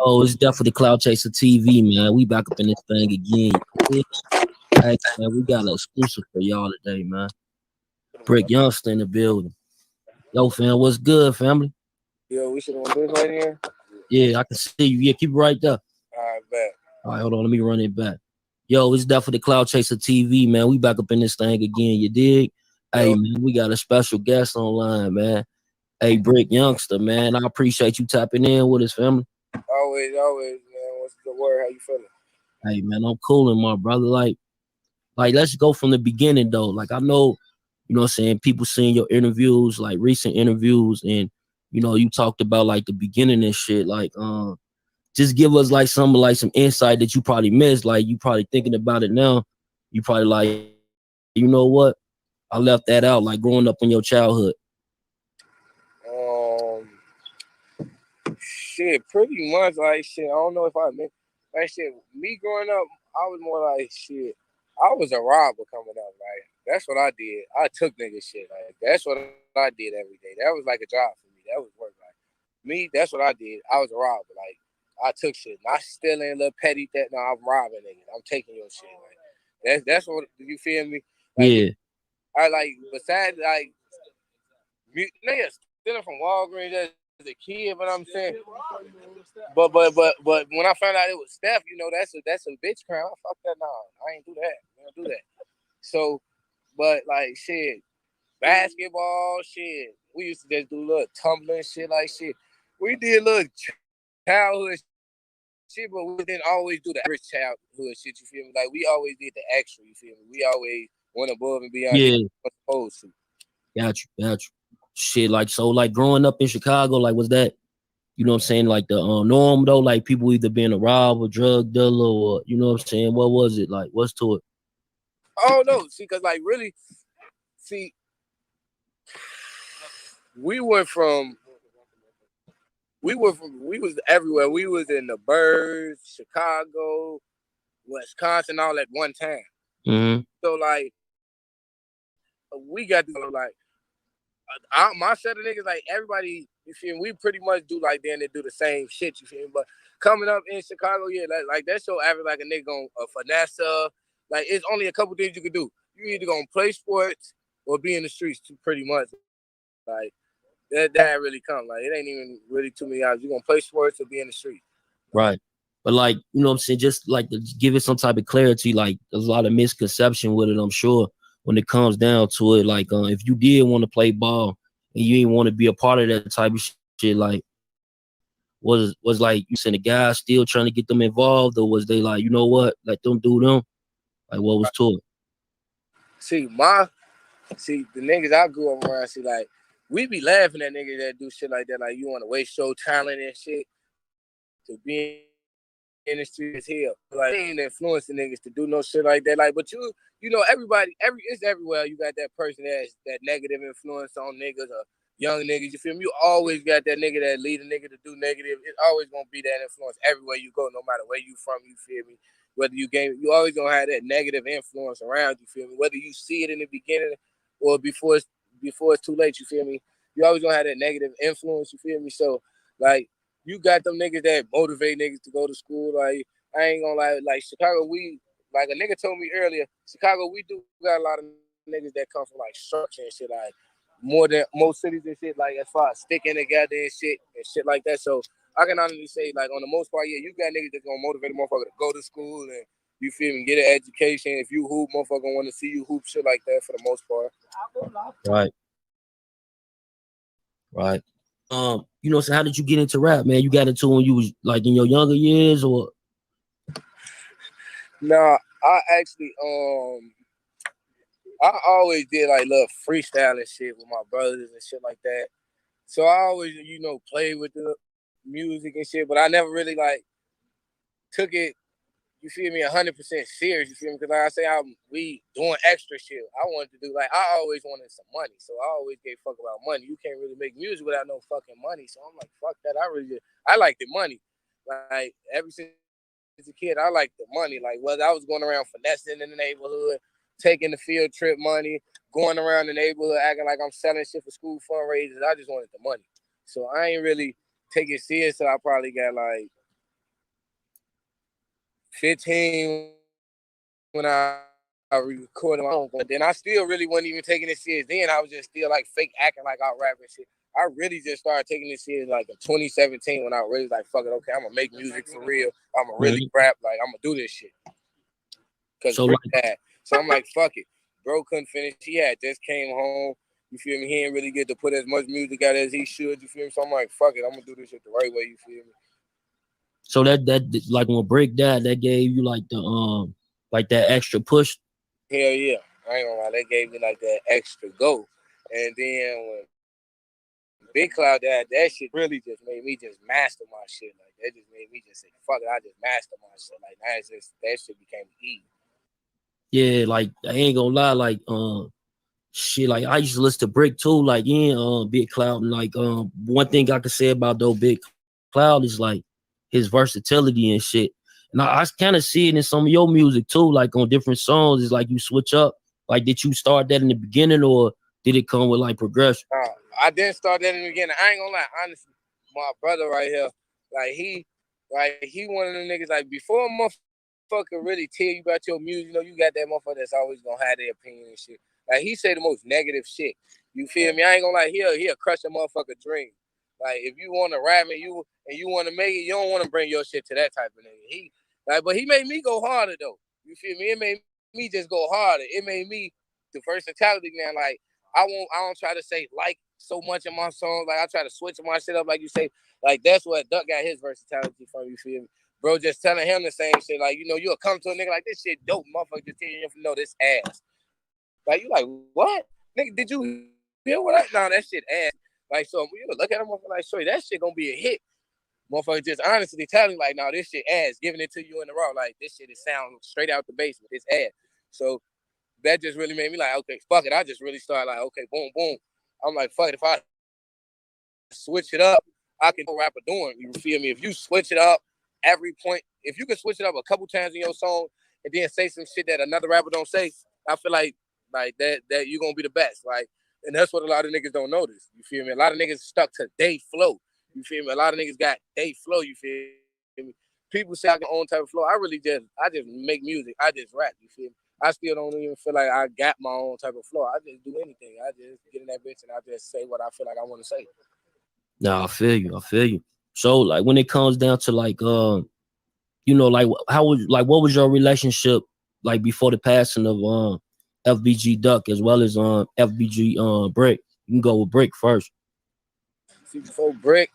Oh, it's definitely Cloud Chaser TV, man. We back up in this thing again. Hey, man, we got an exclusive for y'all today, man. Brick Youngsta in the building. Yo, fam, what's good, family? Yo, we should on this right here. Yeah, I can see you. Yeah, keep it right there. All right, bet. All right, hold on. Let me run it back. Yo, it's definitely Cloud Chaser TV, man. We back up in this thing again. You dig? Hey, Yo. man, we got a special guest online, man. Hey, Brick Youngsta, man. I appreciate you tapping in with us, family. Always, man. What's the word? How you feeling? Hey, man, I'm cooling, my brother. Like, let's go from the beginning, though. Like, I know, you know what I'm saying, people seeing your interviews, like recent interviews, and, you know, you talked about, like, the beginning and shit. Like, just give us, like, some insight that you probably missed. Like, you probably thinking about it now. You probably like, you know what? I left that out, like, growing up in your childhood. Shit, pretty much like shit. I don't know if I meant like shit. Me growing up, I was more like shit. I was a robber coming up. Like that's what I did. I took nigga shit. Like that's what I did every day. That was like a job for me. That was work. Like me, that's what I did. I was a robber. Like I took shit. Not stealing, little petty that. No, I'm robbing niggas. I'm taking your shit. Like that's what you feel me. Like, Yeah. I like besides like niggas stealing from Walgreens as a kid, but I'm saying, but when I found out it was Steph, you know that's a bitch crime. Fuck that, nah, I ain't do that. I don't do that. So, but like shit, basketball shit. We used to just do little tumbling shit like shit. We did little childhood shit, but we didn't always do the average childhood shit. You feel me? Like we always did the extra. You feel me? We always went above and beyond. Yeah. Supposed to. Got you. Shit, like, so, like, growing up in Chicago, like, was that, you know what I'm saying, like, the norm, though? Like, people either being a robber, drug dealer, or, you know what I'm saying, what was it? Like, what's to it? Oh, no. See, because, like, really, we was everywhere. We was in the Birds, Chicago, Wisconsin, all at one time. Mm-hmm. So, like, we got to, like, my set of niggas, like, everybody, you feel me? We pretty much do, like, then they do the same shit, you feel me? But coming up in Chicago, yeah, like that show average like a nigga on a finesse. Like, it's only a couple things you can do. You either gonna play sports or be in the streets, pretty much. Like, that really come. Like, it ain't even really too many hours. You gonna play sports or be in the street. Right. But, like, you know what I'm saying, just, like, to give it some type of clarity, like, there's a lot of misconception with it, I'm sure, when it comes down to it. Like, if you did want to play ball and you didn't want to be a part of that type of shit, like, was like, you saying the guys still trying to get them involved, or was they like, you know what, let them do them? Like, what was to it? See, the niggas I grew up around, like, we be laughing at niggas that do shit like that. Like, you want to waste your talent and shit to be in the street as hell. Like, they ain't influencing niggas to do no shit like that. Like, but you know, it's everywhere. You got that person that's that negative influence on niggas or young niggas. You feel me? You always got that nigga that lead a nigga to do negative. It's always gonna be that influence everywhere you go, no matter where you from. You feel me? Whether you always gonna have that negative influence around. You feel me? Whether you see it in the beginning or before it's too late. You feel me? You always gonna have that negative influence. You feel me? So, like, you got them niggas that motivate niggas to go to school. Like, I ain't gonna lie, like Chicago, like a nigga told me earlier, Chicago, we do got a lot of niggas that come from like structure and shit, like more than most cities and shit, like as far as sticking together and shit like that. So I can honestly say, like, on the most part, yeah, you got niggas that's gonna motivate a motherfucker to go to school and, you feel me, get an education. If you hoop, motherfucker gonna want to see you hoop, shit like that for the most part. Right. You know, so how did you get into rap, man? You got into when you was like in your younger years, or? Nah, I actually I always did like little freestyling shit with my brothers and shit like that. So I always, play with the music and shit, but I never really like took it, you feel me, 100% serious, you feel me? Because like I say, we doing extra shit. I wanted to do, like, I always wanted some money, so I always gave a fuck about money. You can't really make music without no fucking money, so I'm like, fuck that. I like the money. Like, ever since a kid, I like the money. Like, whether I was going around finessing in the neighborhood, taking the field trip money, going around the neighborhood acting like I'm selling shit for school fundraisers, I just wanted the money. So I ain't really take it serious, so I probably got like 15 when I recorded my own. But then I still really wasn't even taking it serious. Then I was just still like fake acting like I rap and shit. I really just started taking this serious like in 2017 when I really like, fuck it, okay, I'm gonna make music for real. I'm gonna really rap, like I'm gonna do this shit. Cause so, so I'm like, fuck it. Bro couldn't finish. He had just came home. You feel me? He didn't really get to put as much music out as he should. You feel me? So I'm like, fuck it, I'm gonna do this shit the right way. You feel me? So that like when Brick died, that gave you like the like that extra push. Hell yeah, I ain't gonna lie, that gave me like that extra go. And then when Big Cloud died, that shit really just made me just master my shit. Like that just made me just say, fuck it, I just master my shit. Like now it's just that shit became easy. Yeah, like I ain't gonna lie, like shit, like I used to listen to Brick too, like in Big Cloud, and like one thing I could say about though Big Cloud is like his versatility and shit. And I kind of see it in some of your music too, like on different songs. It's like you switch up. Like, did you start that in the beginning, or did it come with like progression? I didn't start that in the beginning. I ain't gonna lie, honestly, my brother right here, like he one of them niggas. Like before a motherfucker really tell you about your music, you know, you got that motherfucker that's always gonna have their opinion and shit. Like he say the most negative shit. You feel me? I ain't gonna lie, he'll crush a motherfucker dream. Like if you want to rap and you want to make it, you don't want to bring your shit to that type of nigga. But he made me go harder though. You feel me? It made me just go harder. It made me the versatility now. Like I don't try to say like so much in my songs. Like I try to switch my shit up, like you say. Like that's what Duck got his versatility from. You feel me? Bro, just telling him the same shit. Like, you know, you'll come to a nigga like, this shit dope, motherfucker. Just telling him, no, this ass. Like, you like, what? Nigga, did you hear what I? Nah, that shit ass. Like, so you look at him, motherfucker, like, sorry, that shit gonna be a hit. Motherfucker just honestly telling like, no, this shit ass, giving it to you in the raw. Like, this shit is sound straight out the basement. It's ass. So that just really made me like, okay, fuck it. I just really started like, okay, boom, boom. I'm like, fuck it. If I switch it up, I can go rapper doing. You feel me? If you switch it up every point, if you can switch it up a couple times in your song and then say some shit that another rapper don't say, I feel like that you're gonna be the best. Like, and that's what a lot of niggas don't notice. You feel me? A lot of niggas stuck to they flow. You feel me? A lot of niggas got they flow. You feel me? People say I got my own type of flow. I just make music. I just rap. You feel me? I still don't even feel like I got my own type of flow. I just do anything. I just get in that bitch and I just say what I feel like I want to say. Nah, I feel you. So like when it comes down to like you know, like what was your relationship like before the passing of FBG Duck as well as FBG Brick? You can go with Brick first. See, before Brick,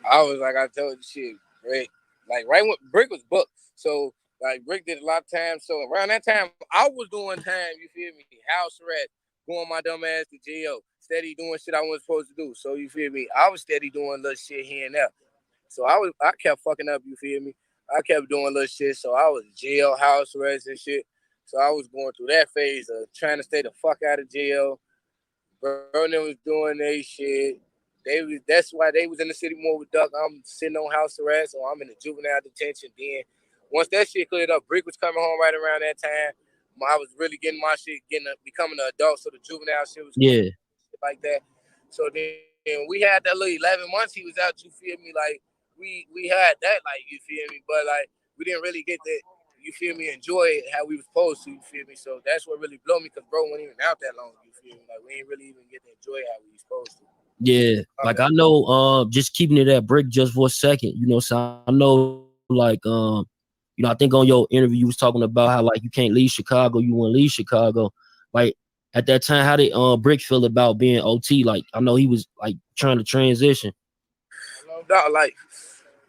I was like I told you shit, Brick. Like right when Brick was booked. So like Brick did a lot of time. So around that time, I was doing time, you feel me? House arrest, going my dumb ass to jail, steady doing shit I wasn't supposed to do. So you feel me? I was steady doing little shit here and there. So I kept fucking up, you feel me? I kept doing little shit. So I was jail, house arrest and shit. So I was going through that phase of trying to stay the fuck out of jail. Vernon was doing their shit. That's why they was in the city more with Duck. I'm sitting on house arrest, or I'm in the juvenile detention. Then once that shit cleared up, Brick was coming home right around that time. I was really getting my shit, becoming an adult, so the juvenile shit was like that. So then we had that little 11 months he was out, you feel me? Like we had that, like, you feel me? But like we didn't really get that, you feel me, enjoy it how we was supposed to, you feel me? So that's what really blew me, because bro wasn't even out that long, you feel me? Like we ain't really even get to enjoy how we was supposed to. Yeah, like I know, just keeping it at Brick just for a second, you know, so I know, like, you know, I think on your interview you was talking about how like you can't leave Chicago, you want to leave Chicago. Like at that time, how did Brick feel about being OT? Like I know he was like trying to transition. No doubt, like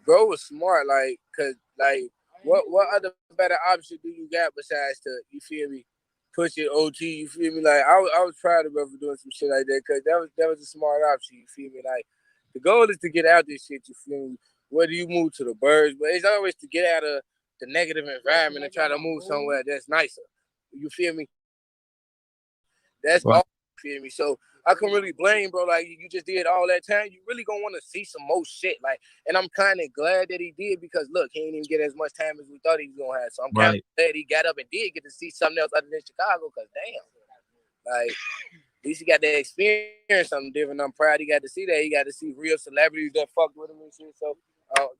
bro was smart, like, cause like what other better option do you got besides to, you feel me, push it OT, you feel me? Like I was proud of bro for doing some shit like that, cause that was a smart option, you feel me? Like the goal is to get out this shit, you feel me? Whether you move to the birds, but it's always to get out of the negative environment and try to move somewhere that's nicer. You feel me? That's Right. all, you feel me? So I couldn't really blame, bro. Like you just did all that time. You really gonna want to see some more shit. Like, and I'm kind of glad that he did, because look, he didn't even get as much time as we thought he was gonna have. So I'm kind of glad he got up and did get to see something else other than Chicago. Cause damn, like at least he got to experience something different. I'm proud he got to see that. He got to see real celebrities that fucked with him and shit. So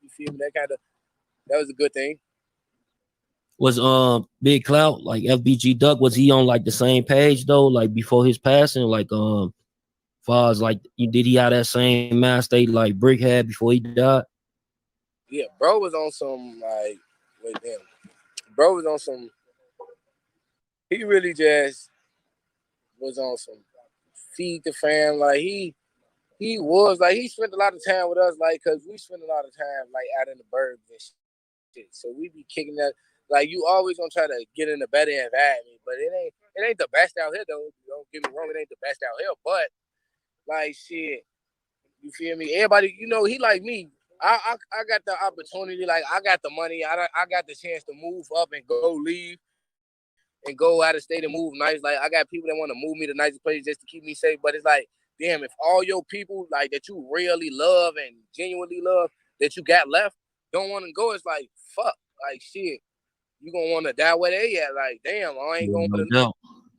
you feel me? That was a good thing. Was Big Clout like FBG Duck? Was he on like the same page though? Like before his passing, like far as like did he have that same mind state like Brick had before he died? Yeah, bro was on some like wait damn. Bro was on some. He really just was on some feed the fam. Like he was like he spent a lot of time with us, like because we spent a lot of time like out in the burbs and shit. So we be kicking that. Like you always gonna try to get in a better environment, but it ain't the best out here though. Don't get me wrong, it ain't the best out here. But like shit, you feel me? Everybody, he like me. I got the opportunity, like I got the money, I got the chance to move up and go leave and go out of state and move nice. Like I got people that want to move me to nicer places just to keep me safe. But it's like, damn, if all your people like that you really love and genuinely love that you got left don't want to go, it's like fuck, like shit. You gonna want to die where they at? Like damn, I ain't Yeah, gonna. no doubt.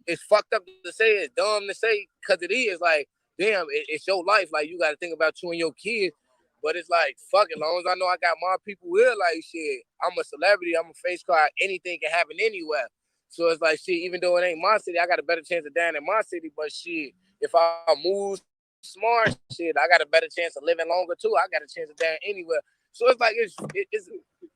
It's fucked up to say. It's dumb to say because it is. Like damn, it's your life. Like you got to think about you and your kids. But it's like fuck. As long as I know I got my people here, like shit. I'm a celebrity. I'm a face card. Anything can happen anywhere. So it's like shit. Even though it ain't my city, I got a better chance of dying in my city. But shit, if I move smart, shit, I got a better chance of living longer too. I got a chance of dying anywhere. So it's like it's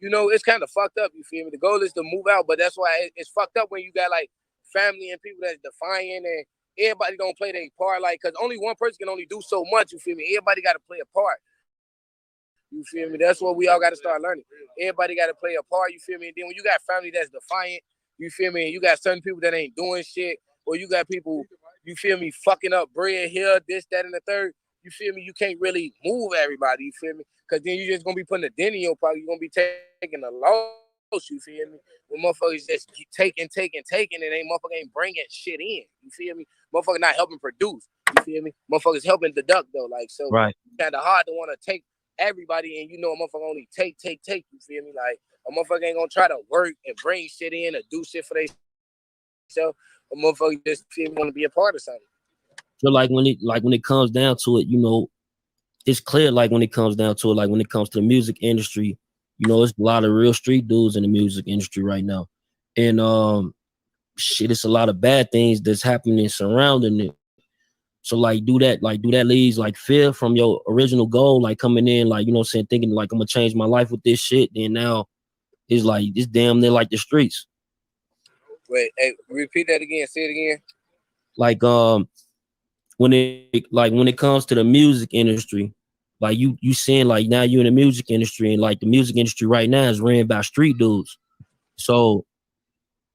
it's kind of fucked up. You feel me? The goal is to move out, but that's why it's fucked up when you got like family and people that's defiant and everybody don't play their part. Like, cause only one person can only do so much. You feel me? Everybody got to play a part. You feel me? That's what we all got to start learning. Everybody got to play a part. You feel me? And then when you got family that's defiant, you feel me? And you got certain people that ain't doing shit, or you got people, you feel me, fucking up bread here, this, that, and the third. You feel me? You can't really move everybody. You feel me? Because then you're just gonna be putting a dent in your pocket. You're gonna be taking a loss. You feel me? When motherfuckers just keep taking, and motherfucker ain't bringing shit in. You feel me? Motherfucker not helping produce. You feel me? Motherfuckers helping deduct though. Like so, Right. kind of hard to want to take everybody, and a motherfucker only take. You feel me? Like a motherfucker ain't gonna try to work and bring shit in or do shit for themselves. A motherfucker just want to be a part of something. So like when it comes down to it, it's clear like when it comes down to it, like when it comes to the music industry, it's a lot of real street dudes in the music industry right now. And shit, it's a lot of bad things that's happening surrounding it. So like do that leads like fear from your original goal, like coming in, like, thinking like I'm gonna change my life with this shit. Then now it's like it's damn near like the streets. Wait, hey, repeat that again. Say it again. Like when it comes to the music industry, like you seeing like now you in the music industry, and like the music industry right now is ran by street dudes. So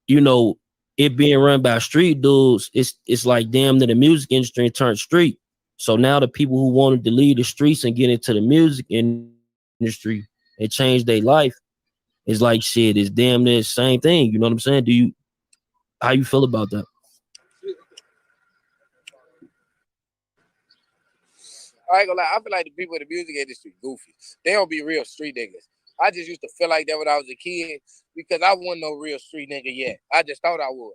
it being run by street dudes, it's like damn near the music industry turned street. So now the people who wanted to leave the streets and get into the music industry and change their life is like shit. It's damn near the same thing. You know what I'm saying? How you feel about that? I ain't gonna lie, I feel like the people in the music industry goofy. They don't be real street niggas. I just used to feel like that when I was a kid because I wasn't no real street nigga yet. I just thought I was.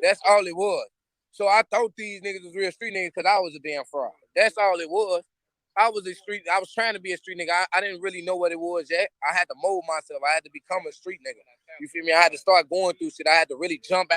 That's all it was. So I thought these niggas was real street niggas because I was a damn fraud. That's all it was. I was trying to be a street nigga. I didn't really know what it was yet. I had to mold myself. I had to become a street nigga. You feel me? I had to start going through shit. I had to really jump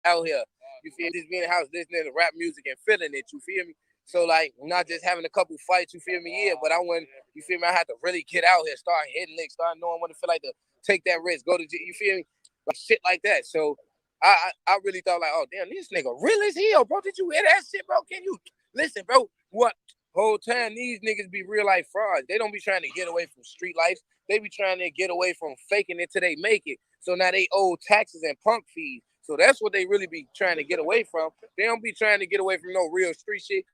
out here. You feel me? Just being in the house listening to rap music and feeling it. You feel me? So like not just having a couple fights, you feel me? Yeah, but I went, you feel me? I had to really get out here, start hitting licks, start knowing what it feel like to take that risk, go to you feel me? Like shit like that. So I really thought like, oh damn, this nigga real as hell, bro. Did you hear that shit, bro? Can you listen, bro? What whole time these niggas be real life frauds. They don't be trying to get away from street life. They be trying to get away from faking it till they make it. So now they owe taxes and punk fees. So that's what they really be trying to get away from. They don't be trying to get away from no real street shit.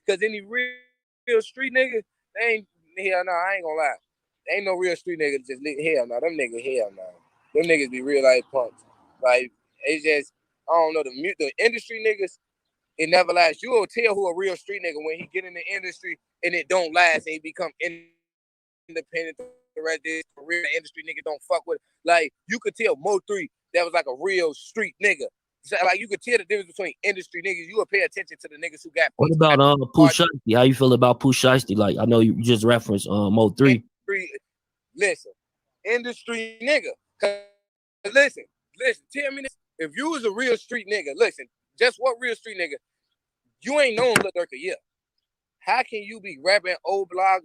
Cause any real street nigga, they ain't hell no, I ain't gonna lie. They ain't no real street niggas just hell no. Them niggas hell no. Them niggas be real life punks. Like it's just I don't know the industry niggas. It never lasts. You will tell who a real street nigga when he get in the industry and it don't last and he become independent. The rest is real industry nigga don't fuck with it. Like you could tell Mo3 that was like a real street nigga. So, like you could tell the difference between industry niggas. You would pay attention to the niggas who got. What about Pooh Shiesty? How you feel about Pooh Shiesty? Like I know you just referenced Mo3. Listen, industry nigga. Listen, tell me this. If you was a real street nigga, listen, just what real street nigga? You ain't known Lil Durk a year. How can you be rapping old blog?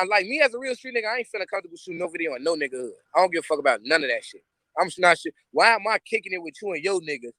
Like me as a real street nigga, I ain't feeling comfortable shooting no video on no nigga hood. I don't give a fuck about none of that shit. I'm not sure. Why am I kicking it with you and your niggas?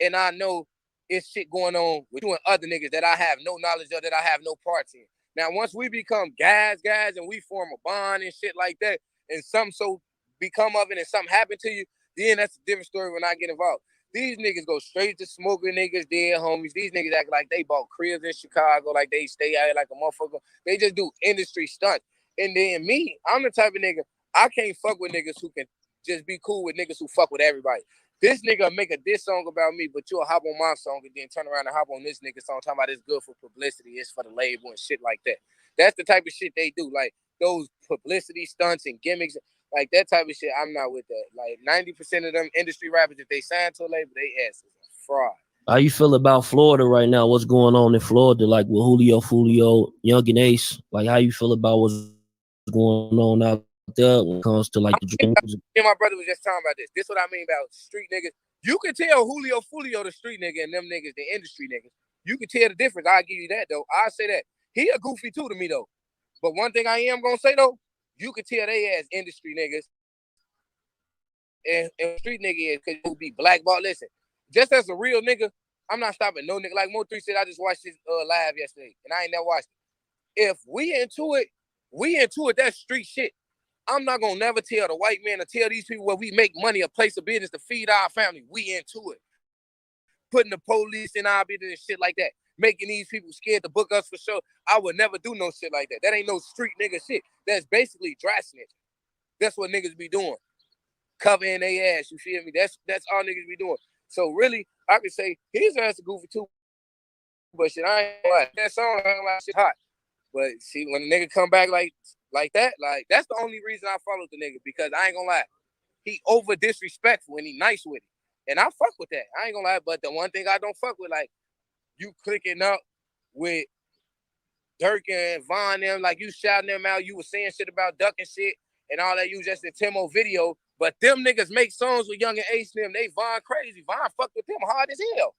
And I know it's shit going on with you and other niggas that I have no knowledge of, that I have no parts in. Now, once we become guys, and we form a bond and shit like that, and something so become of it and something happen to you, then that's a different story when I get involved. These niggas go straight to smoking niggas, dead homies. These niggas act like they bought cribs in Chicago, like they stay out here like a motherfucker. They just do industry stunts. And then me, I'm the type of nigga, I can't fuck with niggas who can just be cool with niggas who fuck with everybody. This nigga make a diss song about me, but you'll hop on my song and then turn around and hop on this nigga song talking about it's good for publicity, it's for the label and shit like that. That's the type of shit they do. Like those publicity stunts and gimmicks, like that type of shit, I'm not with that. Like 90% of them industry rappers, if they sign to a label, they asses are fraud. How you feel about Florida right now? What's going on in Florida? Like with Julio, Young and Ace. Like how you feel about what's going on out there when it comes to like the dream music? Me and my brother was just talking about this. This is what I mean about street niggas. You can tell Julio the street nigga and them niggas the industry niggas. You can tell the difference. I'll give you that though. I'll say that. He a goofy too to me though. But one thing I am gonna say though, you can tell they as industry niggas and street nigga is because you be blackballed. Listen, just as a real nigga, I'm not stopping no nigga. Like Mo3 said, I just watched his live yesterday and I ain't never watched it. If we into it, that's street shit. I'm not gonna never tell the white man to tell these people where we make money, a place of business to feed our family. We into it. Putting the police in our business and shit like that. Making these people scared to book us for show. I would never do no shit like that. That ain't no street nigga shit. That's basically dry snitch. That's what niggas be doing. Covering their ass, you feel me? That's all niggas be doing. So really, I could say his ass a goofy too. But shit, I ain't like that song, I ain't like shit hot. But see, when a nigga come back like that, like that's the only reason I followed the nigga, because I ain't gonna lie, he over disrespectful and he nice with it, and I fuck with that. I ain't gonna lie, but the one thing I don't fuck with, like you clicking up with Durk and Von them, like you shouting them out, you was saying shit about Duck and shit and all that. You just a Timo video, but them niggas make songs with Young and Ace and them. They Von crazy. Von fuck with them hard as hell.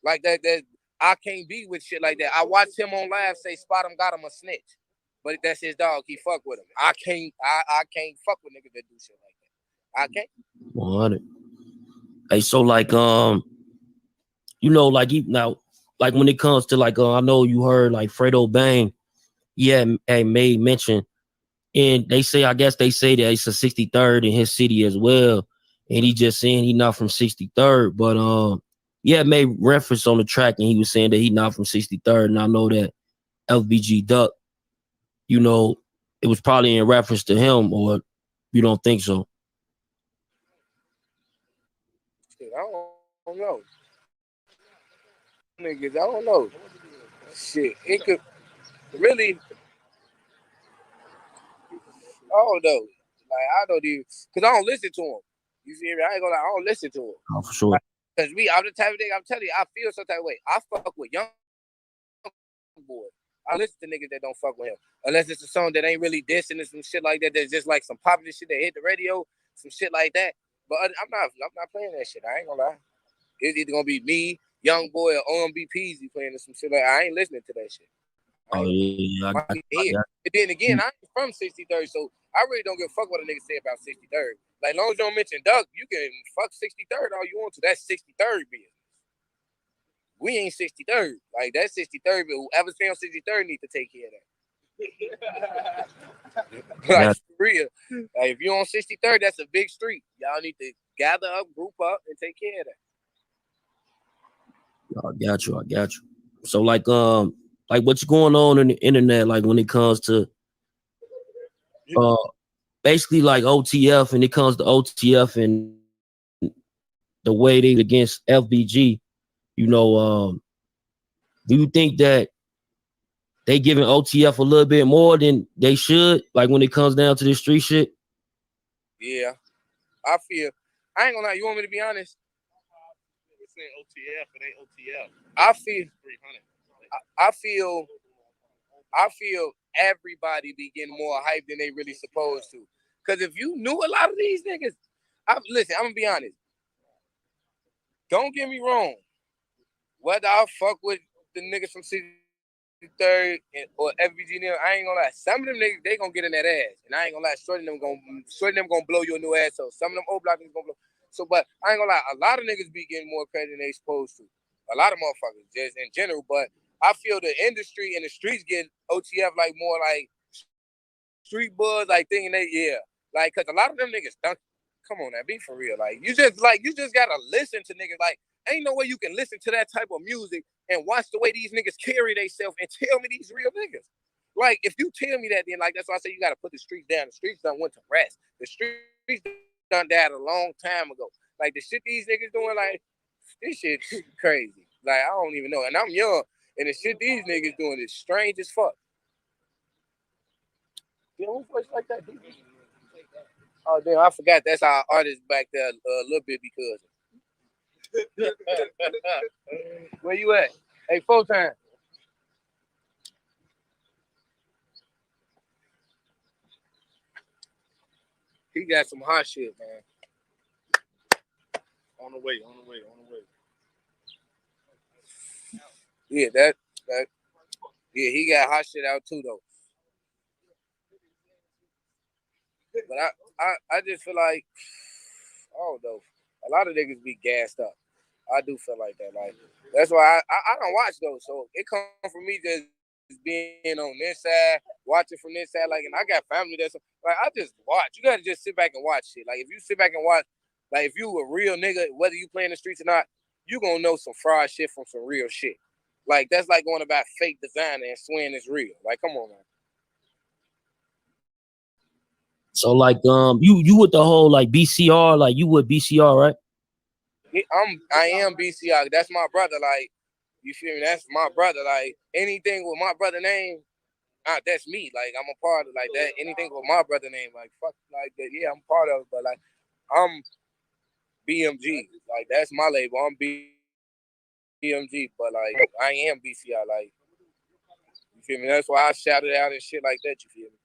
Like that. I can't be with shit like that. I watched him on live say Spot him got him a snitch. But that's his dog. He fuck with him. I can't fuck with niggas that do shit like that. I can't. 100. Hey, so like you know, like now, like when it comes to like I know you heard like Fredo Bang, had made mention, and I guess they say that it's a 63rd in his city as well, and he just saying he not from 63rd, but made reference on the track, and he was saying that he not from 63rd, and I know that FBG Duck, you know, it was probably in reference to him, or you don't think so? Shit, I don't know. Niggas, I don't know. Shit, it could really, I don't know. Like, I don't even, because I don't listen to him. You feel me? I ain't gonna lie, I don't listen to him. Oh, for sure. Because I'm the type of nigga, I'm telling you, I feel some type of way. I fuck with young boy. I listen to niggas that don't fuck with him. Unless it's a song that ain't really dissing and some shit like that. That's just like some popular shit that hit the radio, some shit like that. But I'm not playing that shit. I ain't gonna lie. It's either gonna be me, Young Boy, or OMB Peasy playing some shit like that. I ain't listening to that shit. Oh yeah, I got and then again, I ain't from 63rd, so I really don't give a fuck what a nigga say about 63rd. Like, as long as you don't mention Duck, you can fuck 63rd all you want to. That's 63rd business. We ain't 63rd. Like, that's 63rd, but whoever stay on 63rd need to take care of that. Like, for real. Like, if you're on 63rd, that's a big street. Y'all need to gather up, group up, and take care of that. I got you. So like what's going on in the internet, like when it comes to basically like OTF, and it comes to OTF and the way they against FBG, you know, do you think that they giving OTF a little bit more than they should, like when it comes down to this street shit? Yeah. I ain't gonna lie, you want me to be honest? We're saying OTF, it ain't OTF. I feel everybody be getting more hype than they really supposed to. Cause if you knew a lot of these niggas, Listen, I'm gonna be honest. Don't get me wrong. Whether I fuck with the niggas from 63rd or FBG, I ain't gonna lie. Some of them niggas, they gonna get in that ass. And I ain't gonna lie, shorty them gonna blow you a new asshole. Some of them old block niggas gonna blow. So, but I ain't gonna lie, a lot of niggas be getting more credit than they supposed to. A lot of motherfuckers, just in general. But I feel the industry and the streets get OTF like more like street buzz, like thinking they, like, cause a lot of them niggas dunk. Come on, now, be for real. Like, you just gotta listen to niggas. Like, ain't no way you can listen to that type of music and watch the way these niggas carry themselves and tell me these real niggas. Like, if you tell me that, then like that's why I say you gotta put the streets down. The streets done went to rest. The streets done died a long time ago. Like the shit these niggas doing, like this shit's crazy. Like I don't even know. And I'm young, and the shit these niggas doing is strange as fuck. You know, voice like that. Oh damn, I forgot that's our artist back there, Lil Bit because. Where you at? Hey, full time. He got some hot shit, man. On the way. Yeah, that. Yeah, he got hot shit out too, though. But I just feel like, I don't know. A lot of niggas be gassed up. I do feel like that. Like that's why I don't watch those. So it comes from me just being on this side, watching from this side. Like, and I got family that's like I just watch. You gotta just sit back and watch shit. Like if you sit back and watch, like if you a real nigga, whether you play in the streets or not, you gonna know some fraud shit from some real shit. Like that's like going about fake designer and swearing it's real. Like come on, man. So like you with the whole like BCR, like you with BCR, right? I am BCR. That's my brother. Like you feel me? That's my brother. Like anything with my brother name, that's me. Like I'm a part of like that. Anything with my brother name, like fuck, like that. Yeah, I'm part of it. But like I'm BMG. Like that's my label. I'm BMG. But like I am BCR. Like you feel me? That's why I shout it out and shit like that. You feel me?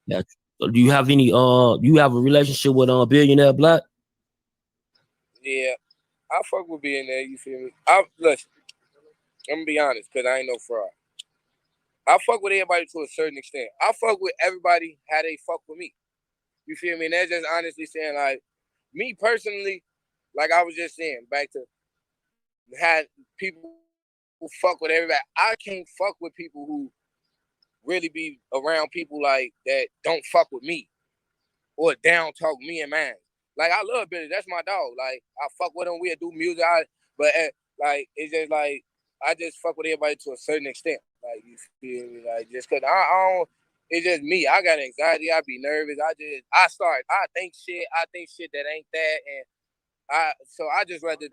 Yeah. So do you have any you have a relationship with Billionaire Black? Yeah, I fuck with Billionaire. You feel me? Listen. I'm gonna be honest, cause I ain't no fraud. I fuck with everybody to a certain extent. I fuck with everybody how they fuck with me. You feel me? And that's just honestly saying, like, me personally, like I was just saying, back to how people who fuck with everybody. I can't fuck with people who really be around people like that don't fuck with me or down talk me and mine. Like I love Billy, that's my dog. Like I fuck with him, we'll do music, but like it's just like I just fuck with everybody to a certain extent. Like you feel me? Like just cause I don't. It's just me. I got anxiety. I be nervous. I think shit that ain't that, and I just rather.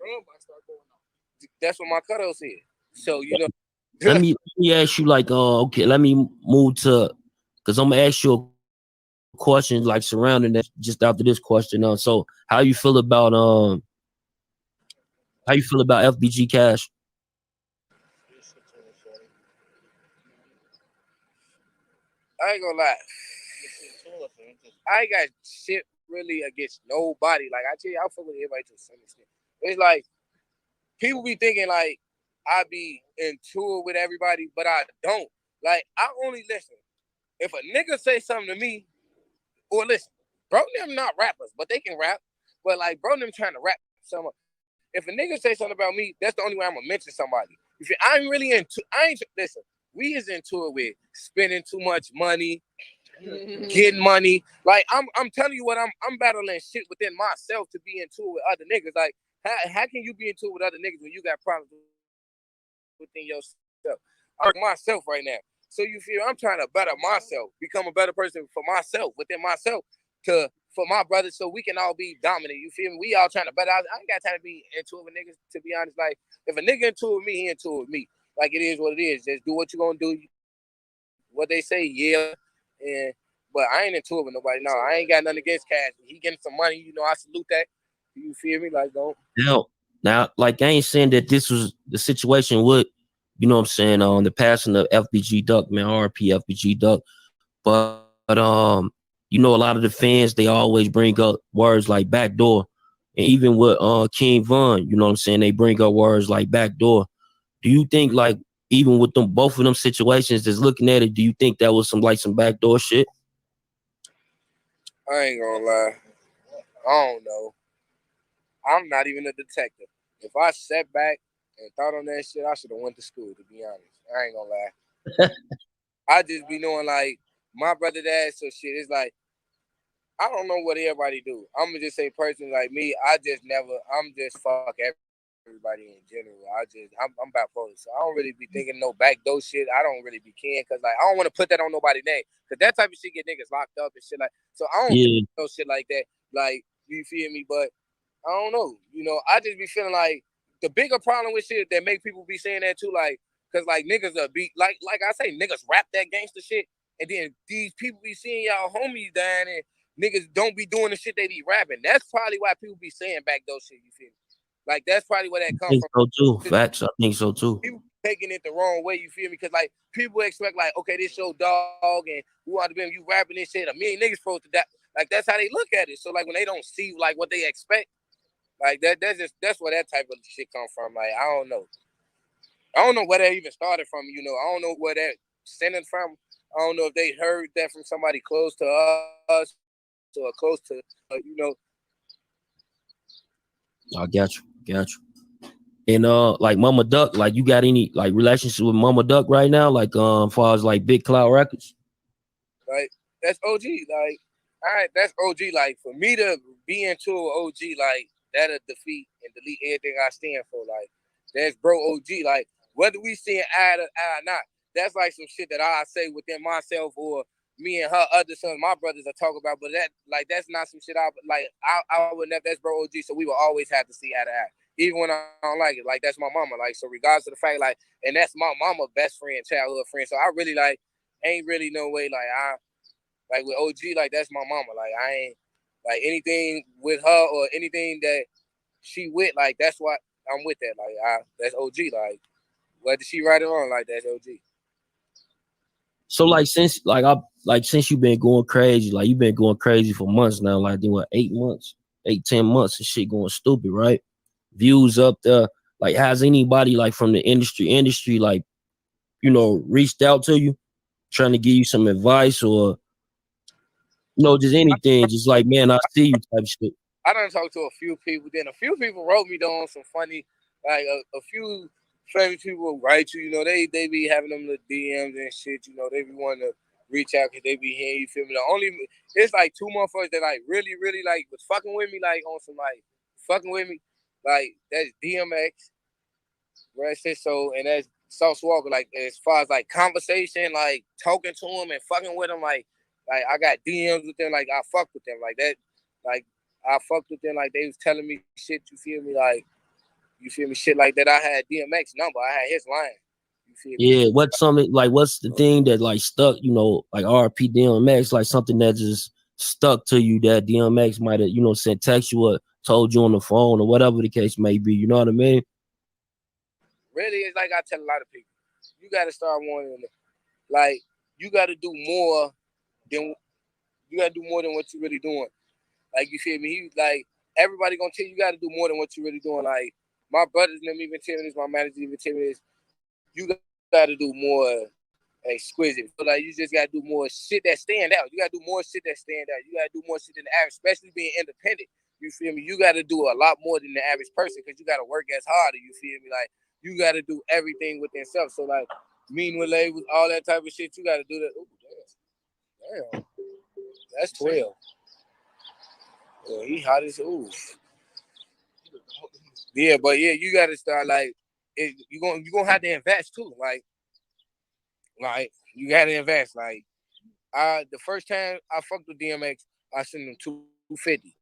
That's what my cuddle said. So you know. let me ask you like okay, let me move to because I'm gonna ask you a question like surrounding that just after this question. So how you feel about FBG Cash? I ain't gonna lie. I ain't got shit really against nobody. Like I tell you, I fuck with everybody to some extent. It's like people be thinking like I be in tour with everybody, but I don't. Like I only listen if a nigga say something to me, or listen, bro, them not rappers, but they can rap. But like, bro, them trying to rap some. If a nigga say something about me, that's the only way I'm gonna mention somebody. If I'm really into, I ain't listen. We is into it with spending too much money, getting money. Like I'm telling you what I'm battling shit within myself to be into it with other niggas. Like how can you be into it with other niggas when you got problems within yourself? I'm myself right now. So you feel I'm trying to better myself, become a better person for myself, within myself, for my brothers, so we can all be dominant. You feel me? We all trying to better. I ain't got time to be into it with niggas, to be honest. Like if a nigga into it with me, he into it with me. Like it is what it is. Just do what you gonna do. What they say, yeah. And but I ain't into it with nobody. No, I ain't got nothing against Cash. He getting some money, you know, I salute that. You feel me? Like don't. Now, like I ain't saying that this was the situation with, you know what I'm saying, on the passing of FBG Duck, man, RP FBG Duck. But you know, a lot of the fans, they always bring up words like backdoor. And even with King Von, you know what I'm saying? They bring up words like backdoor. Do you think like even with them both of them situations, just looking at it, do you think that was some backdoor shit? I ain't gonna lie. I don't know. I'm not even a detective. If I sat back and thought on that shit, I should have went to school, to be honest. I ain't gonna lie. I just be knowing like my brother dad, so shit. It's like I don't know what everybody do. I'm gonna just say personally, like me, I'm just fuck everybody in general. I'm bipolar, so I don't really be thinking no backdoor shit. I don't really be caring because like I don't want to put that on nobody's name because that type of shit get niggas locked up and shit like. So I don't Yeah. no shit like that. Like you feel me? But I don't know. You know, I just be feeling like the bigger problem with shit that make people be saying that too, like, cause like niggas are be like I say, niggas rap that gangster shit, and then these people be seeing y'all homies dying and niggas don't be doing the shit they be rapping. That's probably why people be saying backdoor shit, you feel me? Like that's probably where that I comes think from. so too. Facts. I think so too. People taking it the wrong way, you feel me? Because like people expect like, okay, this your dog and who ought to be you rapping this shit, a million niggas supposed to die. Like that's how they look at it. So like when they don't see like what they expect, like that's where that type of shit come from. Like I don't know where that even started from. You know, I don't know where that stemming from. I don't know if they heard that from somebody close to us or close to you know. I got you. Got you. And like Mama Duck, like you got any like relationship with Mama Duck right now? Like as far as like Big Cloud Records? Like that's OG. Like all right, that's OG. Like for me to be into an OG, like that'll defeat and delete everything I stand for. Like that's bro OG. Like whether we seeing eye to eye or not, that's like some shit that I say within myself or me and her other sons, my brothers are talking about. But that like that's not some shit I would never. That's bro OG. So we will always have to see eye to eye. Even when I don't like it, like that's my mama. Like so, regardless of the fact, like, and that's my mama best friend, childhood friend. So I really like ain't really no way like I like with OG, like that's my mama. Like I ain't like anything with her or anything that she with, like that's what I'm with that. Like that's OG. Like whether she right or wrong, like that's OG. So since you've been going crazy, like you've been going crazy for months now, like doing 8 months, 8, 10 months and shit going stupid, right? Views up there. Like has anybody like from the industry like, you know, reached out to you trying to give you some advice or just anything, just like, man, I see you type shit. I done talked to a few people. Then a few people wrote me down some funny, like a few famous people write you. You know, they be having them little DMs and shit. You know, they be wanting to reach out because they be hearing you. Feel me? The only it's like two motherfuckers that like really like was fucking with me, like on some like fucking with me. Like that's DMX, right? So and that's Sauce Walker. Like as far as like conversation, like talking to him and fucking with him, like I got DMs with them. Like I fucked with them, like that, like. I fucked with them like they was telling me shit, you feel me? Like, you feel me? Shit like that. I had DMX number. I had his line. You feel me? Yeah, what's the thing that like stuck, like RP DMX, like something that just stuck to you that DMX might have, sent text you or told you on the phone or whatever the case may be, you know what I mean? Really, it's like I tell a lot of people, you gotta start wanting to, like, you gotta do more than what you're really doing. Like, you feel me? He like everybody gonna tell you, you gotta do more than what you're really doing. Like my brothers and them even tell me this, my manager even tell me this, you gotta do more exquisite. So like you just gotta do more shit that stand out. You gotta do more shit that stand out. You gotta do more shit than the average, especially being independent. You feel me? You gotta do a lot more than the average person because you gotta work as harder. You feel me? Like you gotta do everything within self. So like mean with labels, all that type of shit, you gotta do that. Ooh, damn. That's 12. Yeah, he hot as ooh. Yeah, but yeah, you gotta start like you gonna have to invest too. Like you gotta invest. Like the first time I fucked with DMX, I sent him 250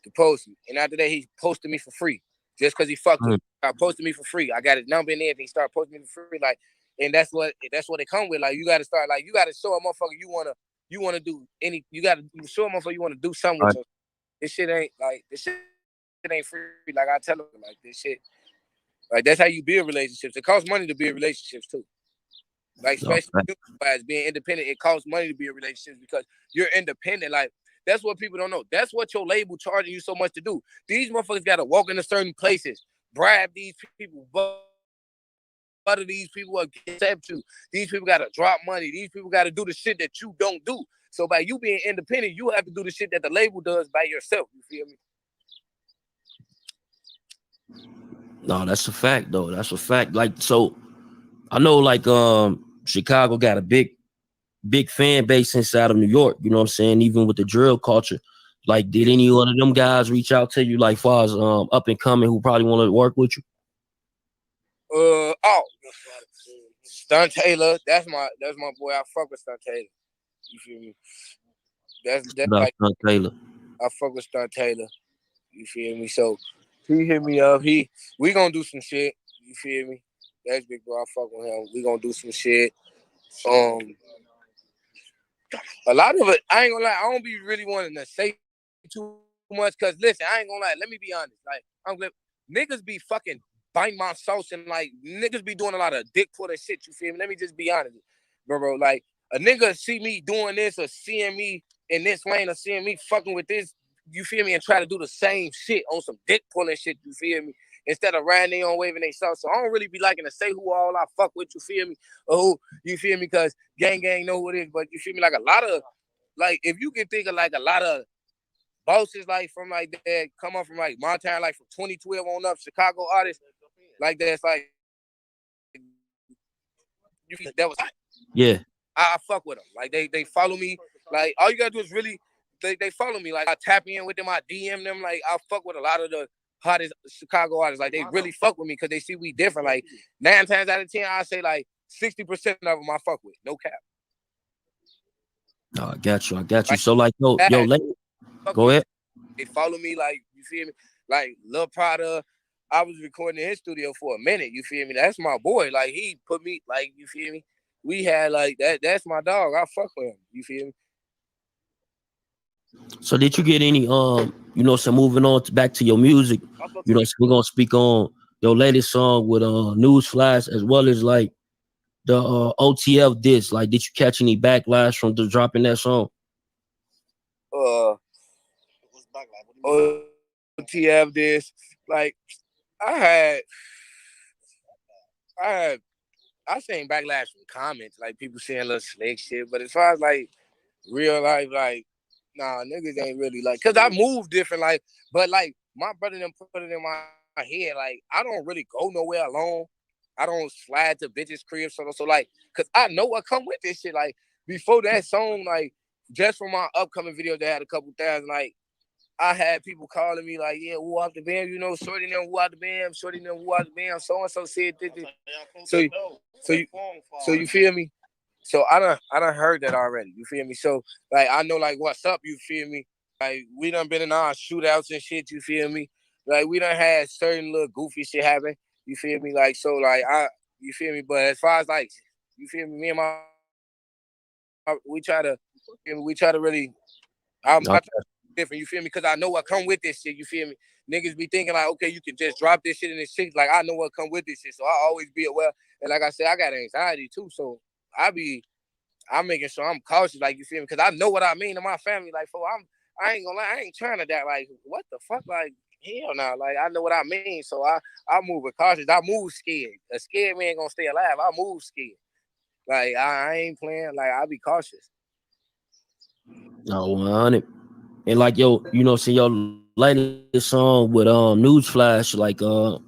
to post me. And after that he posted me for free. Just cause he fucked with me. I posted me for free. I got his number in there and he started posting me for free. Like, and that's what it come with. Like you gotta start you gotta show a motherfucker you wanna do any you gotta show a motherfucker you wanna do something with your this shit ain't free. Like I tell them like this shit. Like that's how you build relationships. It costs money to build relationships too. Like, especially as being independent, it costs money to be in relationships because you're independent. Like, that's what people don't know. That's what your label charging you so much to do. These motherfuckers got to walk into certain places, bribe these people, butter these people up, accept you. These people got to drop money. These people got to do the shit that you don't do. So by you being independent, you have to do the shit that the label does by yourself. You feel me? No, that's a fact, though. That's a fact. Like, so I know, like, Chicago got a big fan base inside of New York. You know what I'm saying? Even with the drill culture. Like, did any one of them guys reach out to you, like, far as up and coming, who probably want to work with you? Stunt Taylor. That's my boy. I fuck with Stunt Taylor. You feel me? That's like Stunt Taylor. I fuck with Stunt Taylor. You feel me? So he hit me up. We gonna do some shit. You feel me? That's big bro. I fuck with him. We gonna do some shit. A lot of it, I ain't gonna lie, I don't be really wanting to say too much, cause listen, I ain't gonna lie, let me be honest. Like, niggas be fucking biting my sauce and like niggas be doing a lot of dick pulling shit, you feel me? Let me just be honest. Bro, like a nigga see me doing this or seeing me in this lane or seeing me fucking with this, you feel me, and try to do the same shit on some dick pulling shit, you feel me? Instead of riding their own wave and they sauce. So I don't really be liking to say who all I fuck with, you feel me? Or who, you feel me? Because gang know who it is. But you feel me? Like a lot of, like, if you can think of like a lot of bosses like from like that, come up from like my town, like from 2012 on up, Chicago artists, like that's like, that was, yeah. I fuck with them. Like they follow me. Like all you gotta do is really, they follow me. Like I tap in with them, I DM them. Like I fuck with a lot of the hottest Chicago artists. Like they really fuck with me because they see we different. Like 9 times out of 10, I say like 60% of them I fuck with. No cap. No, I got you. Like, so like, go ahead. They follow me, like, you feel me? Like Lil Prada, I was recording in his studio for a minute. You feel me? That's my boy. Like he put me, like, you feel me? We had like that. That's my dog. I fuck with him. You feel me? So did you get any so moving on back to your music, so we're gonna speak on your latest song with Newsflash, as well as like the OTF disc. Like, did you catch any backlash from dropping that song? OTF disc, like I seen backlash from comments, like people saying little slick shit. But as far as like real life, like, nah, niggas ain't really like, cause I move different, like, but like my brother them put it in my head, like I don't really go nowhere alone. I don't slide to bitches' cribs, so like, cause I know what come with this shit. Like before that song, like just from my upcoming video that had a couple thousand, like I had people calling me like, yeah, who out the band, you know, shorty them who out the band, shorty them who out the band, so and so said this. So you feel me? So I done heard that already. You feel me? So like I know like what's up, you feel me? Like we done been in our shootouts and shit, you feel me? Like we done had certain little goofy shit happen, you feel me? Like so like you feel me? But as far as like, you feel me, me and my we try to really I different, you feel me? Because I know what come with this shit, you feel me? Niggas be thinking like, okay, you can just drop this shit in this shit. Like I know what come with this shit, so I always be aware. And like I said, I got anxiety too, so I'm making sure I'm cautious, like, you feel me? Because I know what I mean to my family. Like, I ain't gonna lie, I ain't trying to that. Like, what the fuck? Like, hell no. Like, I know what I mean. So I move with cautious. I move scared. A scared man gonna stay alive. I move scared. Like, I ain't playing. Like, I be cautious. No, 100. And like your latest song with Newsflash, like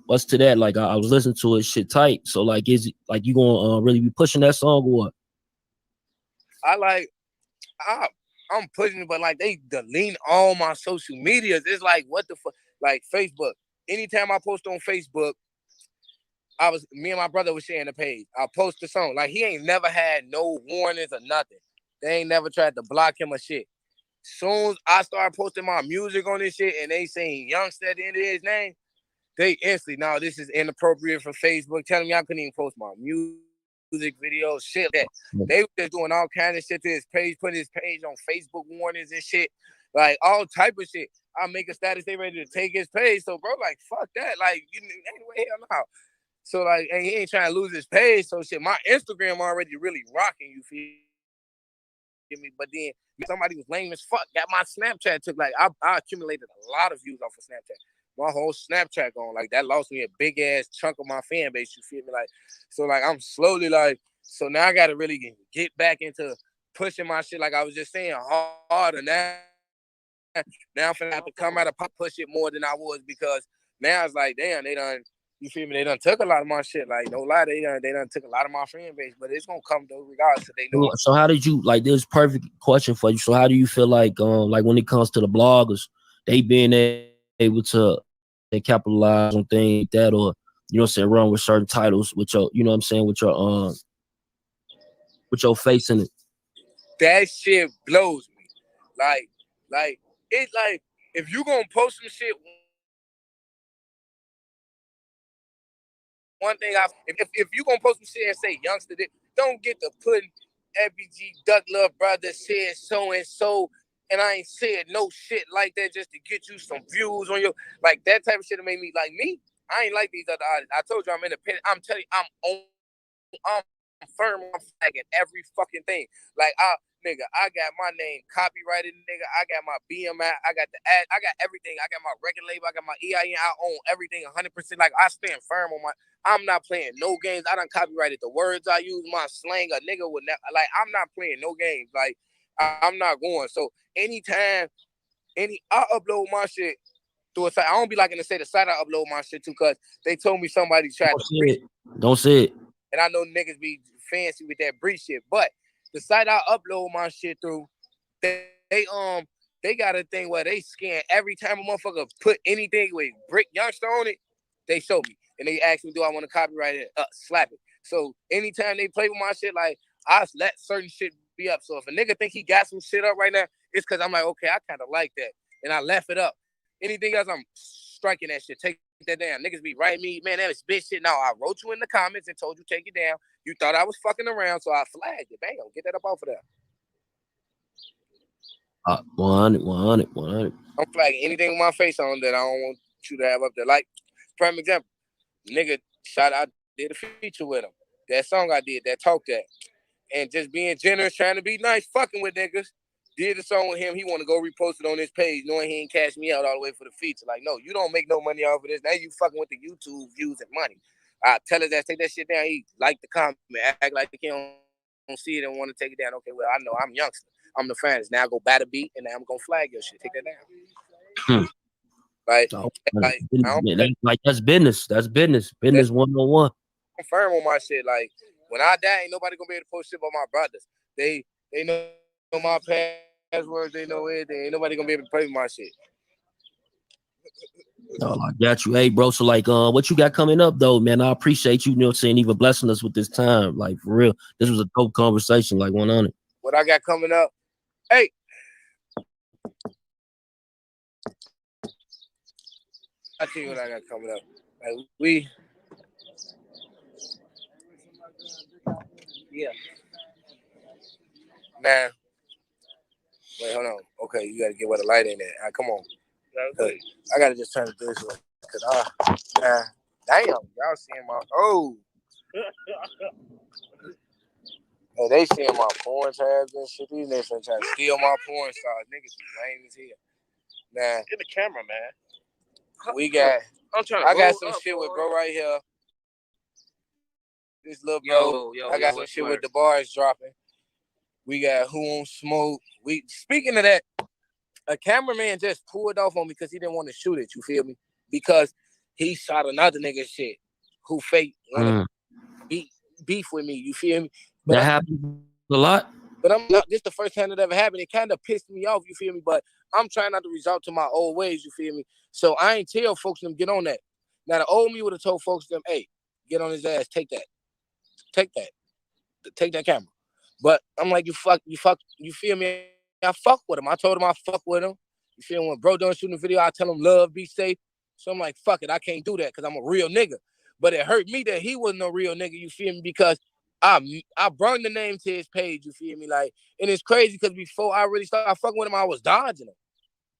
what's to that? Like I was listening to it, shit tight. So like, is it like you gonna really be pushing that song or what? I'm pushing it, but like they delete all my social medias. It's like, what the fuck? Like Facebook. Anytime I post on Facebook, me and my brother was sharing the page. I post the song. Like he ain't never had no warnings or nothing. They ain't never tried to block him or shit. Soon as I start posting my music on this shit and they saying Youngsta at the end of his name, they instantly, now this is inappropriate for Facebook, telling me I couldn't even post my music videos, shit like that. They were just doing all kinds of shit to his page, putting his page on Facebook warnings and shit, like all type of shit. I make a status, they ready to take his page. So bro, like fuck that. Like, anyway, hell no. So like, and he ain't trying to lose his page. So shit, my Instagram already really rocking. You feel me? But then somebody was lame as fuck. Got my Snapchat took like I accumulated a lot of views off of Snapchat. My whole Snapchat going like that lost me a big ass chunk of my fan base. You feel me? Like so like I'm slowly like so now I gotta really get back into pushing my shit like I was just saying harder now. Now I'm finna have to come out and push it more than I was because now it's like damn they done. You feel me? They done took a lot of my shit. Like, no lie, they done took a lot of my fan base, but it's gonna come though, regardless. So they know. So how did you like this perfect question for you? So how do you feel like when it comes to the bloggers, they being able to they capitalize on things like that, or you know what I'm saying, run with certain titles with your, you know what I'm saying, with your face in it? That shit blows me. Like it like if you gonna post some shit. One thing if you gonna post some shit and say Youngsta, don't get to putting FBG Duck Love Brother said so and so, and I ain't said no shit like that just to get you some views on your like that type of shit that made me like me. I ain't like these other artists. I told you I'm independent. I'm telling you, I'm firm on flagging every fucking thing. Like nigga, I got my name copyrighted, nigga. I got my BMI, I got the ad, I got everything. I got my record label, I got my EIN, I own everything 100%. Like I stand firm on my I'm not playing no games. I done copyrighted the words I use, my slang. A nigga would never like I'm not playing no games. Like I'm not going. So anytime I upload my shit through a site. I don't be liking to say the site I upload my shit to because they told me somebody tried to breach. Don't say it. And I know niggas be fancy with that breach shit. But the site I upload my shit through, they got a thing where they scan every time a motherfucker put anything with Brick Youngsta on it, they show me. And they ask me, do I want to copyright it? Slap it. So anytime they play with my shit, like I let certain shit be up. So if a nigga think he got some shit up right now, it's because I'm like, okay, I kind of like that. And I left it up. Anything else, I'm striking that shit. Take that down. Niggas be writing me, man, that was bitch shit. No, I wrote you in the comments and told you take it down. You thought I was fucking around, so I flagged it. Bam, get that up off of there. 100. I'm flagging anything with my face on that I don't want you to have up there. Like, prime example, nigga I did a feature with him. That song I did, that talk that. And just being generous, trying to be nice, fucking with niggas. Did the song with him. He want to go repost it on his page, knowing he ain't cash me out all the way for the feature. Like, no, you don't make no money off of this. Now you fucking with the YouTube views and money. I tell his ass, take that shit down. He like the comment, act like he don't see it and want to take it down. Okay, well, I know I'm Youngsta. I'm the fans. Now I go bat a beat and now I'm gonna flag your shit. Take that down. That's business. That's business. Business 101. I'm firm on my shit. Like when I die, ain't nobody gonna be able to post shit about my brothers. They know my passwords. They know everything. Ain't nobody gonna be able to play my shit. Oh, I got you. Hey, bro. So, like, what you got coming up, though, man? I appreciate you, you know what I'm saying, even blessing us with this time. Like, for real. This was a dope conversation, like, 100. What I got coming up? Hey. I tell you what I got coming up. Like, yeah. Nah. Wait, hold on. Okay, you gotta get where the light in at. Right, come on. I gotta just turn it this way. Cause damn, y'all seeing my they seeing my porn tabs and shit. These niggas trying to steal my porn stars. Niggas be lame as hell. Nah. Get the camera, man. I got some shit with bro right here. This little bro. I got some shit with the bars dropping. We got Who on Smoke. Speaking of that, a cameraman just pulled off on me because he didn't want to shoot it. You feel me? Because he shot another nigga shit who fake beef with me. You feel me? But that happens a lot. But I'm not. This is the first time that ever happened. It kind of pissed me off. You feel me? But I'm trying not to resort to my old ways. You feel me? So I ain't tell folks them get on that. Now the old me would have told folks them, hey, get on his ass. Take that camera. But I'm like, you feel me? I fuck with him. I told him I fuck with him. You feel me? When bro done shooting a video, I tell him love, be safe. So I'm like, fuck it. I can't do that because I'm a real nigga. But it hurt me that he wasn't no real nigga, you feel me? Because I brought the name to his page, you feel me? Like, and it's crazy because before I really started fucking with him, I was dodging him.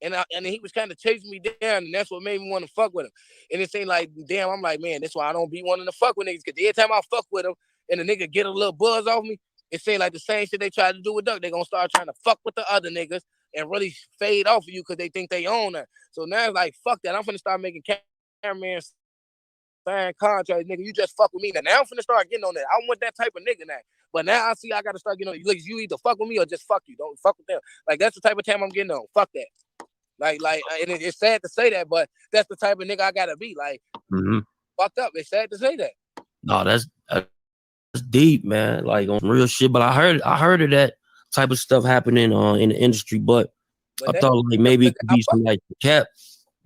And he was kind of chasing me down, and that's what made me want to fuck with him. And it seemed like, damn, I'm like, man, that's why I don't be wanting to fuck with niggas. Because every time I fuck with him and the nigga get a little buzz off me, it seemed like the same shit they tried to do with Durk. They gonna start trying to fuck with the other niggas and really fade off of you because they think they own her. So now it's like, fuck that. I'm finna start making cameraman sign contracts, nigga. You just fuck with me. Now I'm finna start getting on that. I want that type of nigga now. But now I see I gotta start getting on. Look, you either fuck with me or just fuck you. Don't fuck with them. Like, that's the type of time I'm getting on. Fuck that. Like, and it's sad to say that, but that's the type of nigga I gotta be. Like, fucked up. It's sad to say that. No, that's deep, man. Like, on real shit. But I heard of that type of stuff happening in the industry. But I thought like maybe it could be some like cap.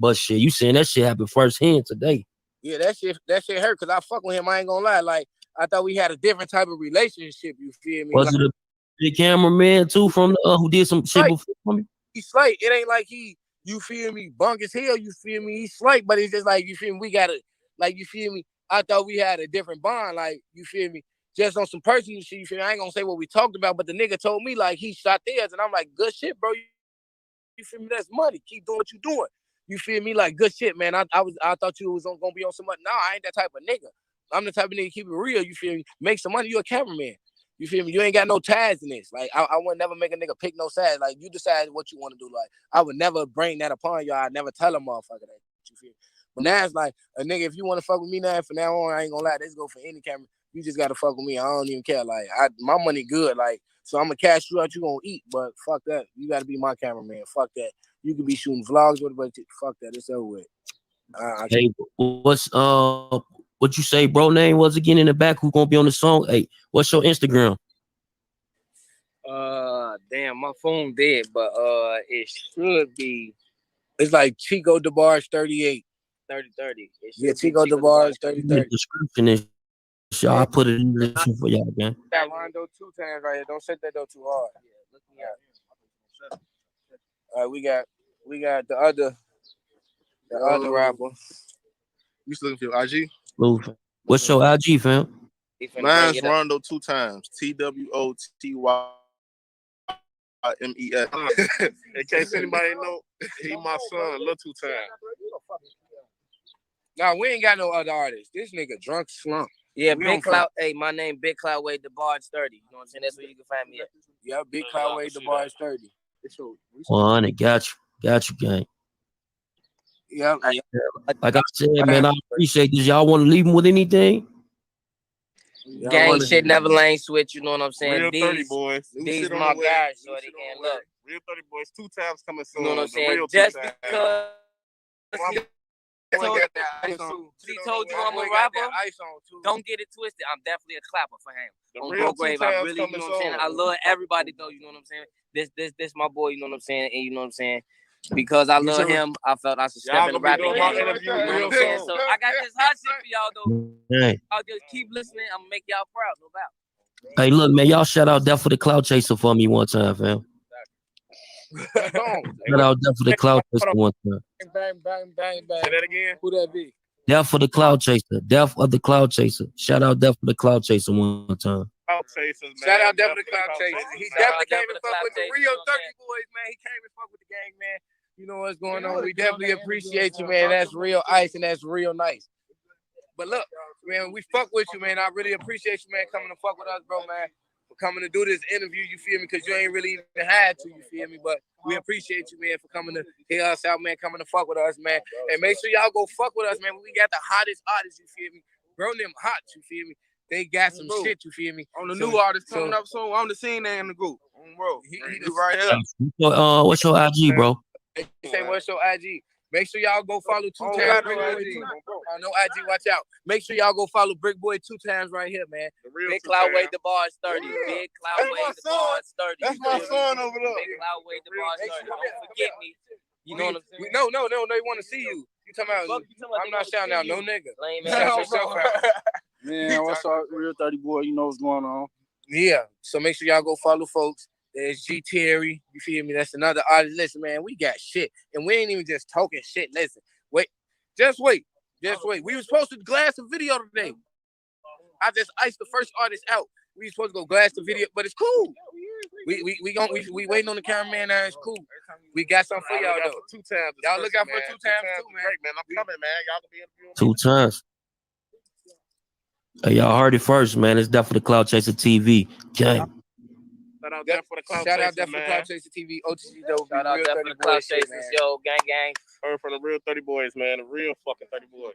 But shit, you saying that shit happened firsthand today? Yeah, that shit hurt because I fuck with him. I ain't gonna lie. Like, I thought we had a different type of relationship. You feel me? Was like, it a big cameraman too from who did some shit before me? He's slight. It ain't like he. You feel me? Bunk as hell. You feel me? He's slight, but it's just like, you feel me? We gotta, like, you feel me? I thought we had a different bond. Like, you feel me? Just on some personal shit. You feel me? I ain't gonna say what we talked about, but the nigga told me like he shot theirs, and I'm like, good shit, bro. You feel me? That's money. Keep doing what you doing. You feel me? Like, good shit, man. I thought you was gonna be on some money. No, I ain't that type of nigga. I'm the type of nigga keep it real. You feel me? Make some money. You a cameraman. You feel me? You ain't got no ties in this. Like, I would never make a nigga pick no sides. Like, you decide what you want to do. Like, I would never bring that upon y'all. I'd never tell a motherfucker that. You feel me? But now it's like, a nigga, if you want to fuck with me now, from now on, I ain't gonna lie, this go for any camera. You just gotta fuck with me. I don't even care. Like, my money good. Like, so I'm gonna cash you out. You gonna eat, but fuck that. You gotta be my cameraman. Fuck that. You could be shooting vlogs with it, but fuck that. It's over with. Hey, what you say, bro? Name was again in the back. Who gonna be on the song? Hey, what's your Instagram? Damn, my phone dead, but it should be. It's like Chico DeBarge 38. 3030. Yeah, Chico DeBarge 3030. Description is. I put it in the description for y'all, man. That Rondo 2 times right here. Don't set that though too hard. Yeah, look me out. All right, we got the other rapper. You looking for your IG? What's your IG, fam? Mine's Rondo 2 times. TWOTYMES. In case anybody know, he my son, Lil 2 times. Nah, we ain't got no other artists. This nigga drunk slump. Yeah, Big Cloud. Hey, my name Big Cloud Wade DeBarge 30. You know what I'm saying? That's where you can find me at. Yeah, Big Cloud Wade DeBarge 30. 100, got you, gang. Yeah. Like I said, man, I appreciate this. Y'all want to leave them with anything? Gang shit, never lane switch. You know what I'm saying? Real 30 boys. These my guys, shorty. And look, Real 30 boys, 2 times coming soon. You know what I'm saying? Just because he told you I'm a rapper, don't get it twisted. I'm definitely a clapper for him. On Bro Grave, I really, you know what I'm saying? I love everybody though, you know what I'm saying? This my boy, you know what I'm saying? And you know what I'm saying? Because I love him, I felt I should step in the rapping game. You know what I'm saying? So I got this hot shit for y'all though. Hey. I'll just keep listening. I'm gonna make y'all proud, no doubt. Hey, look, man, y'all shout out Death for the Cloud Chaser for me one time, fam. Shout out Death for the Cloud Chaser one time. Bang, bang, bang, bang. Say that again. Who that be? Death for the Cloud Chaser. Death of the Cloud Chaser. Shout out Death for the Cloud Chaser one time. Cloud Chasers, man. Shout out Death for the Cloud Chasers. He definitely came and fuck with the real 30 boys, man. He came and fuck with the gang, man. You know what's going on. We definitely appreciate you, man. That's real ice and that's real nice. But look, man, we fuck with you, man. I really appreciate you, man, coming to fuck with us, bro, man. For coming to do this interview, you feel me? Because you ain't really even had to, you feel me? But we appreciate you, man, for coming to hear us out, man, coming to fuck with us, man. And make sure y'all go fuck with us, man. We got the hottest artists, you feel me? Bro, them hot, you feel me? They got some shit, you feel me? On the new artist coming up soon, I'm the scene there in the group. Bro, he right here. What's your IG, bro? They say, what's your IG? Make sure y'all go follow 2 times. No IG, watch out. Make sure y'all go follow Brick Boy 2 times right here, man. Big Cloud Wade DeBarge 30. Big Cloud Wade DeBarge 30. That's my son over there. Big Cloud Wade DeBarge 30. Don't forget me. You know what I'm saying? No, they want to see you. You talking about? I'm not shouting out no nigga. Man, what's up, real 30 boy? You know what's going on. Yeah, so make sure y'all go follow folks. There's G Terry, you feel me? That's another artist. Listen, man, we got shit. And we ain't even just talking shit. Listen, just wait. We were supposed to glass the video today. I just iced the first artist out. We were supposed to go glass the video, but it's cool. We waiting on the cameraman. It's cool. We got something for y'all though. 2 times. Y'all look out for 2 times too, man. Great, man. I'm coming, man. Y'all gonna be interviewing 2 times. Hey, y'all heard it first, man. It's definitely Cloud Chaser TV. Gang. Shout out there for the Cloud Chaser TV. OTC though. Shout out there for the Cloud Chasers, yo, gang. Heard from the real 30 boys, man. The real fucking 30 boys.